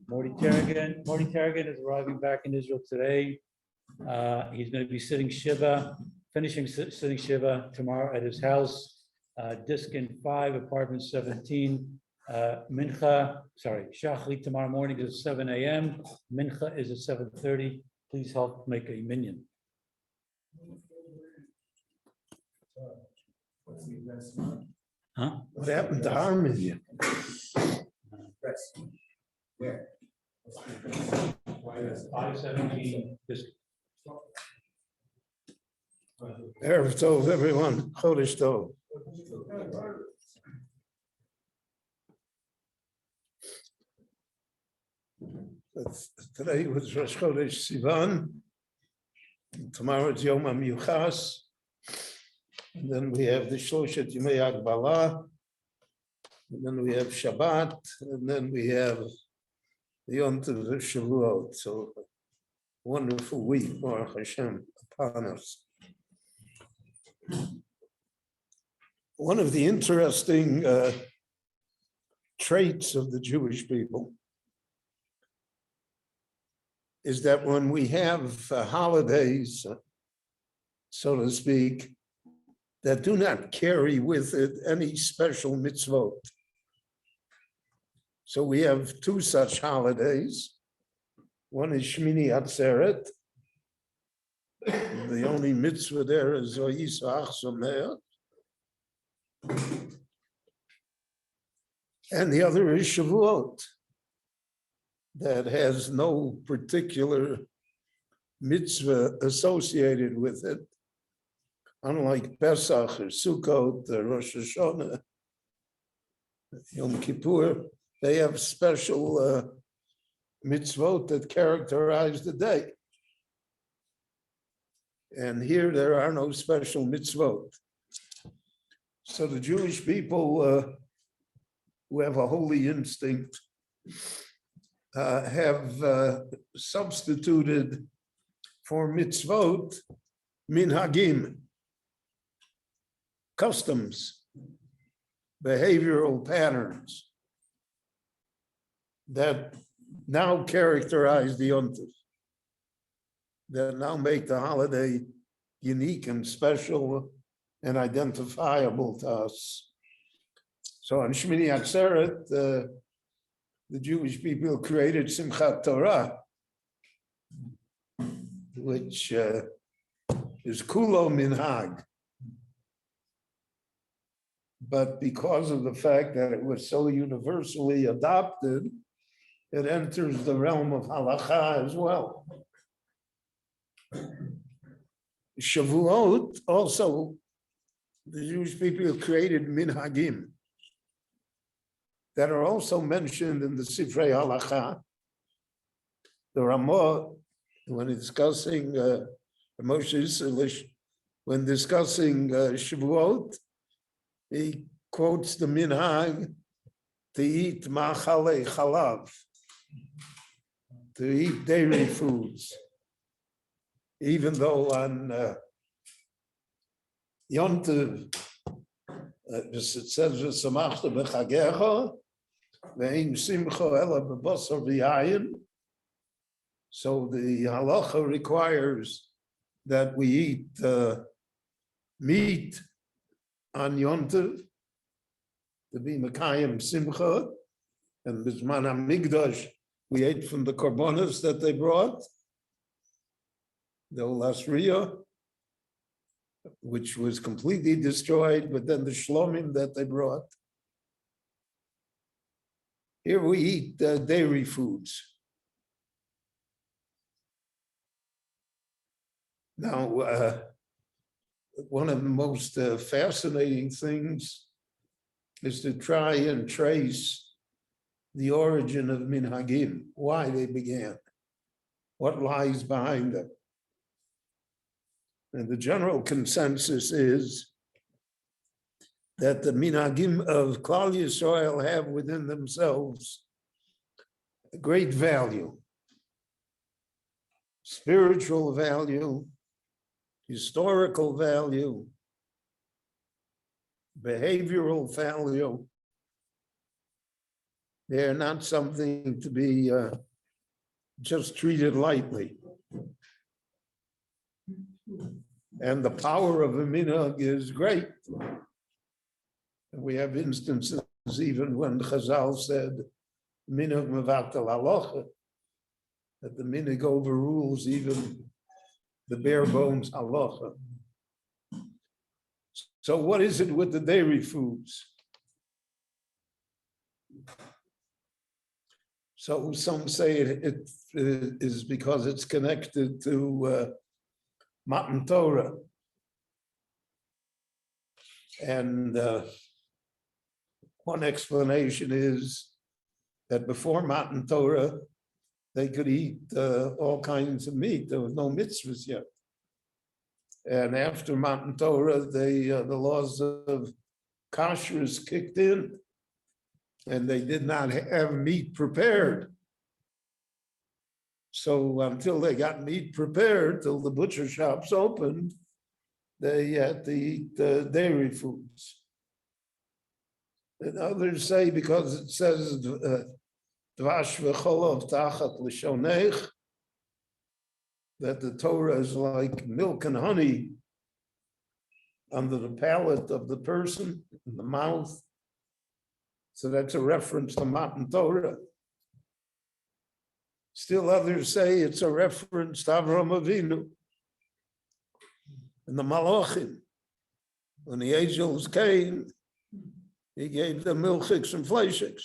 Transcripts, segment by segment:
Morty Tarragon is arriving back in Israel today. He's going to be sitting sitting Shiva tomorrow at his house, Diskin 5, apartment 17. Shachli tomorrow morning is 7 a.m. Mincha is at 7:30. Please help make a minyan. Huh? What happened to our minyan? Where? 517. Erev Tov, everyone. Chodesh Tov. Today was Rosh Chodesh Sivan. Tomorrow is Yom HaMiyuchas. And then we have the Shloshet Yimei Agbalah. And then we have Shabbat. And then we have the Yom Tov of Shavuot. So wonderful week, Baruch Hashem, upon us. One of the interesting traits of the Jewish people is that when we have holidays, so to speak, that do not carry with it any special mitzvot. So we have two such holidays. One is Shmini Atzeret. The only mitzvah there is Oyisach Somer. And the other is Shavuot, that has no particular mitzvah associated with it, unlike Pesach or Sukkot or Rosh Hashanah, Yom Kippur. They have special mitzvot that characterize the day. And here there are no special mitzvot. So the Jewish people who have a holy instinct have substituted for mitzvot minhagim, customs, behavioral patterns that now characterize the Yom Tov, that now make the holiday unique and special and identifiable to us. So on Shmini Atzeret, the Jewish people created Simchat Torah, which is Kulo Minhag. But because of the fact that it was so universally adopted, it enters the realm of halacha as well. Shavuot, also, the Jewish people created minhagim that are also mentioned in the Sifrei Halacha. The Ramah, when discussing Moshe Isserlish, when discussing Shavuot, he quotes the minhag to eat machale chalav, to eat dairy foods, even though on Yom Tov, it says v'samachta b'chagecha ve'im simcha ela b'basar v'yayin. So the halacha requires that we eat meat on Yom Tov to be mekayim simcha, and b'zman hamigdash we ate from the korbanos that they brought, the Olasriya, which was completely destroyed, but then the shlomim that they brought. Here we eat dairy foods. Now, one of the most fascinating things is to try and trace the origin of minhagim, why they began, what lies behind them. And the general consensus is that the minhagim of Klal Yisrael have within themselves great value, spiritual value, historical value, behavioral value. They're not something to be just treated lightly. And the power of a minhag is great. We have instances even when Chazal said, minhag mevatel halacha, that the minhag overrules even the bare bones halacha. So what is it with the dairy foods? So some say it is because it's connected to Matan Torah. And one explanation is that before Matan Torah, they could eat all kinds of meat. There was no mitzvahs yet. And after Matan Torah, the laws of kashrus kicked in, and they did not have meat prepared. So until they got meat prepared, till the butcher shops opened, they had to eat dairy foods. And others say because it says dvash v'cholov tachat l'shonech, that the Torah is like milk and honey under the palate of the person, in the mouth. So that's a reference to Matan Torah. Still others say it's a reference to Avraham Avinu and the Malachim. When the angels came, he gave them milchiks and fleishiks.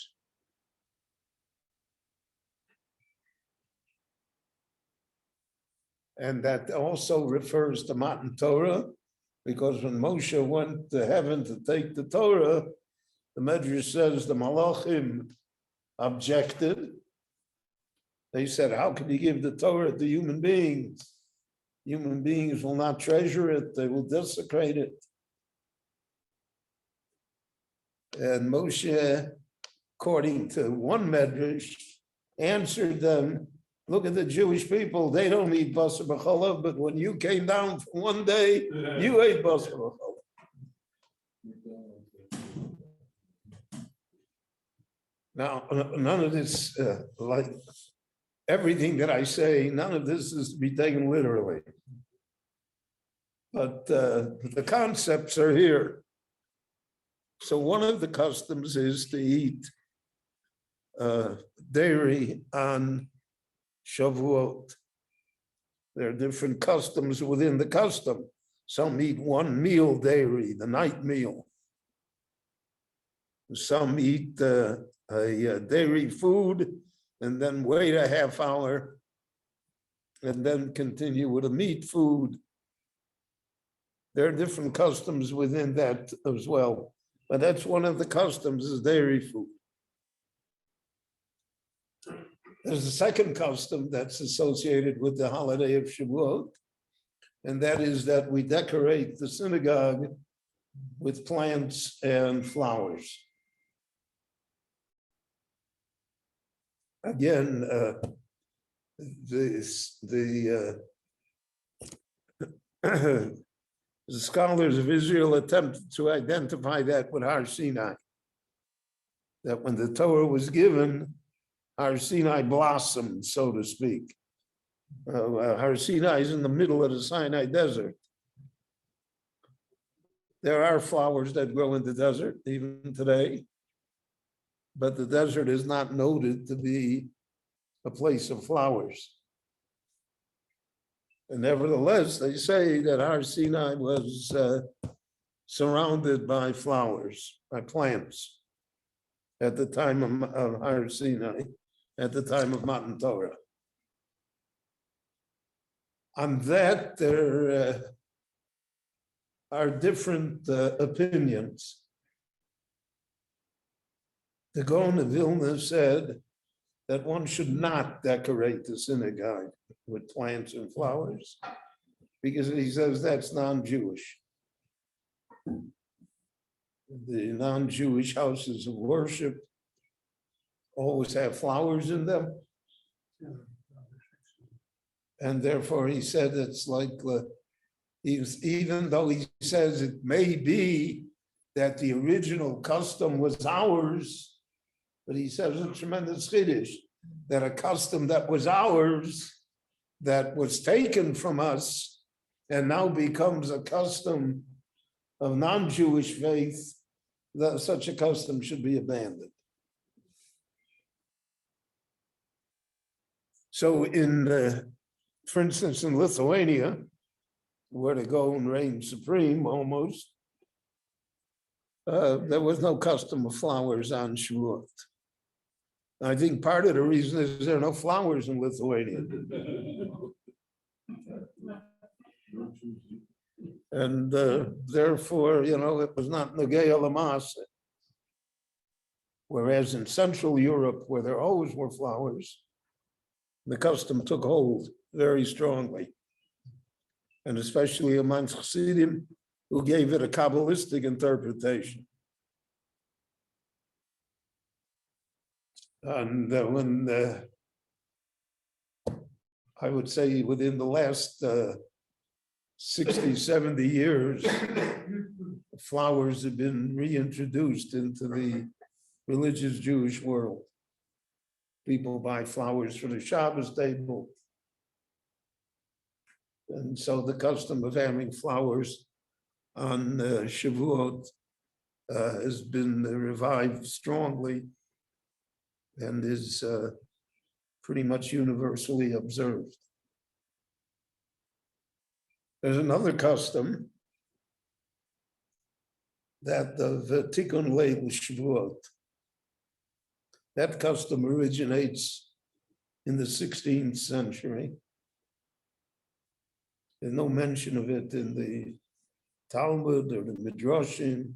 And that also refers to Matan Torah, because when Moshe went to heaven to take the Torah, the Medrash says the Malachim objected. They said, how can you give the Torah to human beings? Human beings will not treasure it, they will desecrate it. And Moshe, according to one Medrash, answered them, look at the Jewish people, they don't eat basar b'chalav, but when you came down for one day, you ate basar b'chalav. Now, none of this, like everything that I say, none of this is to be taken literally. But the concepts are here. So one of the customs is to eat dairy on Shavuot. There are different customs within the custom. Some eat one meal dairy, the night meal. Some eat a dairy food and then wait a half hour and then continue with a meat food. There are different customs within that as well. But that's one of the customs is dairy food. There's a second custom that's associated with the holiday of Shavuot, and that is that we decorate the synagogue with plants and flowers. Again, the scholars of Israel attempted to identify that with Har Sinai. That when the Torah was given, Har Sinai blossomed, so to speak. Har Sinai is in the middle of the Sinai desert. There are flowers that grow in the desert even today, but the desert is not noted to be a place of flowers. And nevertheless, they say that Har Sinai was surrounded by flowers, by plants, at the time of Har Sinai, at the time of Matan Torah. On that, there are different opinions. The Gaon of Vilna said that one should not decorate the synagogue with plants and flowers, because he says that's non-Jewish. The non-Jewish houses of worship always have flowers in them. And therefore, he said it's like, even though he says it may be that the original custom was ours, but he says a tremendous chiddush, that a custom that was ours, that was taken from us, and now becomes a custom of non-Jewish faith, that such a custom should be abandoned. So for instance, in Lithuania, where the Golden reigned supreme almost, there was no custom of flowers on Shavuot. I think part of the reason is there are no flowers in Lithuania. And therefore, it was not Negei Lamas. Whereas in Central Europe, where there always were flowers, the custom took hold very strongly. And especially amongst Chassidim, who gave it a Kabbalistic interpretation. And when I would say within the last 60, 70 years, flowers have been reintroduced into the religious Jewish world. People buy flowers for the Shabbos table. And so the custom of having flowers on Shavuot has been revived strongly and is pretty much universally observed. There's another custom that of Tikkun Leil Shavuot. That custom originates in the 16th century. There's no mention of it in the Talmud or the Midrashim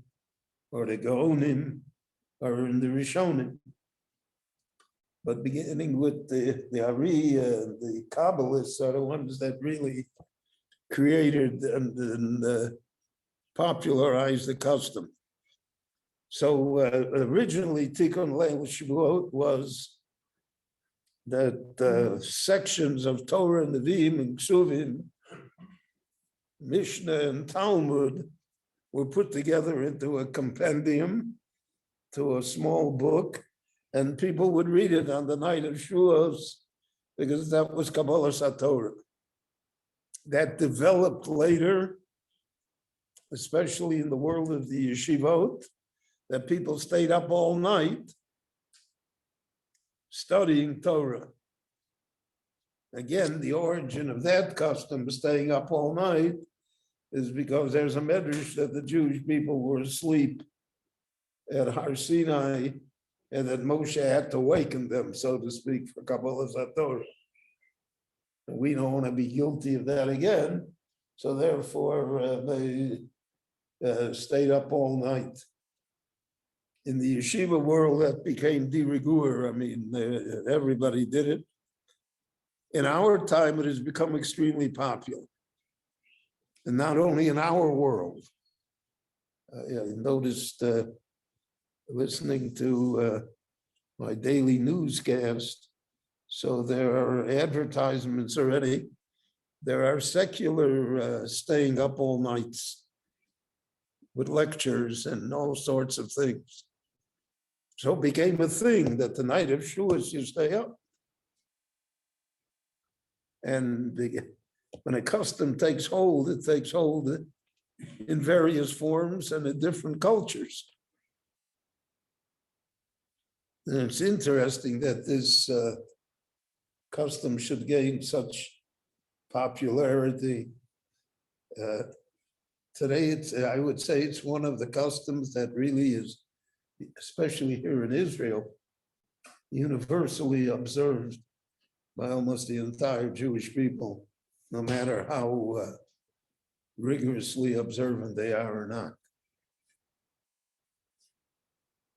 or the Gaonim or in the Rishonim. But beginning with the Ari, the Kabbalists are the ones that really created and popularized the custom. So originally Tikkun Leil Shavuot was that sections of Torah, Nevi'im, and Ksuvim, Mishnah and Talmud were put together into a compendium, to a small book, and people would read it on the night of Shavuos because that was Kabbalah Satorah. That developed later, especially in the world of the yeshivot, that people stayed up all night studying Torah. Again, the origin of that custom of staying up all night is because there's a medrash that the Jewish people were asleep at Har Sinai and that Moshe had to waken them, so to speak, for Kabbalah Satorah. And we don't want to be guilty of that again, so therefore they stayed up all night. In the yeshiva world, that became de rigueur. I mean, everybody did it. In our time, it has become extremely popular. And not only in our world. I noticed listening to my daily newscast, so there are advertisements already. There are secular staying up all nights with lectures and all sorts of things. So it became a thing that the night of Shavuos you stay up. And when a custom takes hold, it takes hold in various forms and in different cultures. And it's interesting that this custom should gain such popularity. Today, I would say it's one of the customs that really is, especially here in Israel, universally observed by almost the entire Jewish people, no matter how rigorously observant they are or not.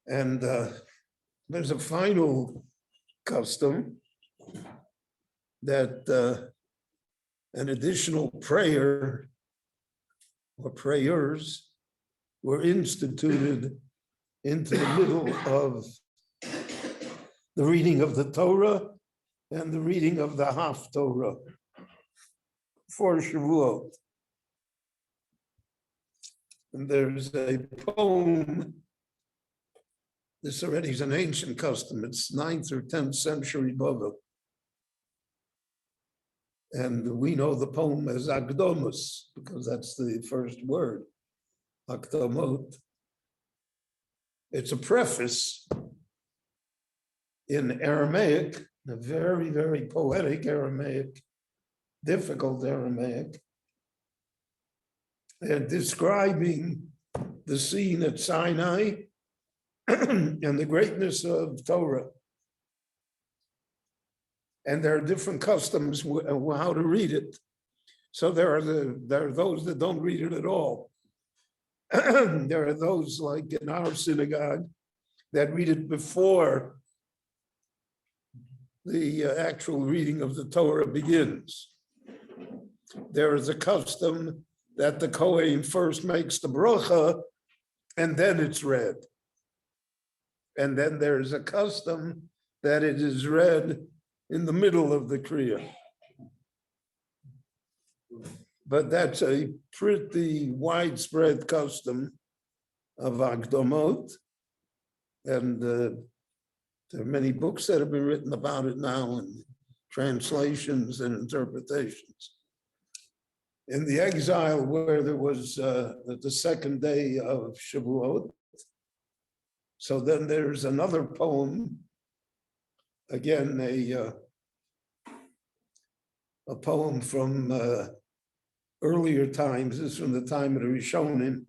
And there's a final custom that an additional prayer or prayers were instituted into the middle of the reading of the Torah and the reading of the Haftorah for Shavuot. And there's a poem. This already is an ancient custom. It's 9th or 10th century Bavel. And we know the poem as Akdomus, because that's the first word, Akdomot. It's a preface in Aramaic, a very, very poetic Aramaic, difficult Aramaic, and describing the scene at Sinai and the greatness of Torah. And there are different customs how to read it. So there are those that don't read it at all. There are those like in our synagogue that read it before the actual reading of the Torah begins. There is a custom that the Kohen first makes the bracha and then it's read. And then there is a custom that it is read in the middle of the Kriya. But that's a pretty widespread custom of Akdomot. And there are many books that have been written about it now, and translations and interpretations. In the exile where there was the second day of Shavuot, so then there's another poem, again, a poem from earlier times. This is from the time of the Rishonim.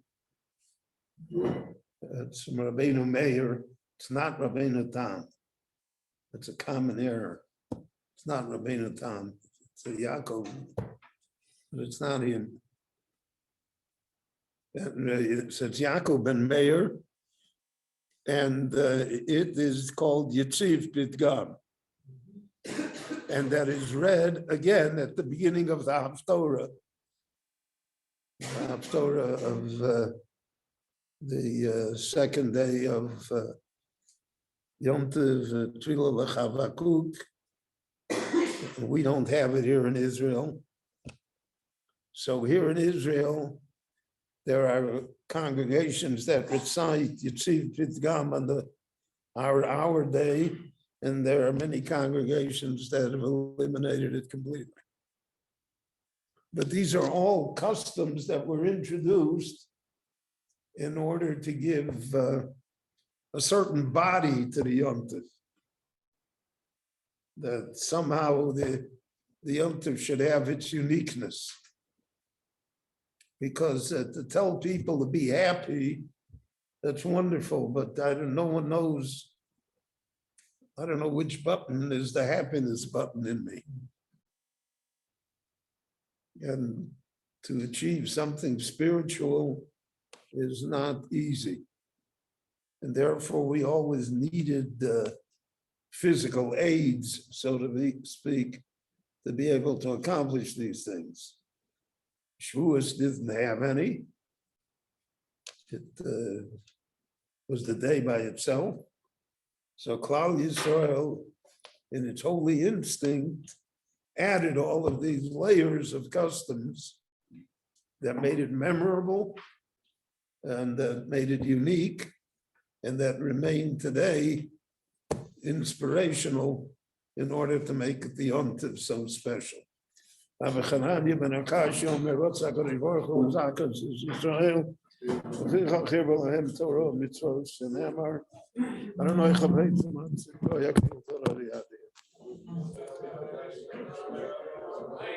It's from Rabbeinu Meir. It's not Rabbeinu Tam. It's a common error. It's not Rabbeinu Tam. It's a Yaakov, but it's not him. It says Yaakov ben Meir, and it is called Yitziv Pidgam. And that is read again at the beginning of the Haftorah. The Haftorah of the second day of Yom Tov, Tfilah L'Chavakuk. We don't have it here in Israel. So here in Israel, there are congregations that recite Yitziv Pidgam on our day, and there are many congregations that have eliminated it completely. But these are all customs that were introduced in order to give a certain body to the Yom Tov. That somehow the Yom Tov should have its uniqueness. Because to tell people to be happy, that's wonderful, but no one knows. I don't know which button is the happiness button in me. And to achieve something spiritual is not easy. And therefore, we always needed physical aids, so to speak, to be able to accomplish these things. Shavuos didn't have any. It was the day by itself. So Klal Yisrael, in its holy instinct, added all of these layers of customs that made it memorable and that made it unique and that remain today inspirational in order to make the Yom Tov so special. Rabbi Chananya ben Akash Yomer Rotzak HaRivorach L'Zakas Yisrael V'chicha Chirba Lahem Torah Mitzvot Shenemar. I don't know if I've heard from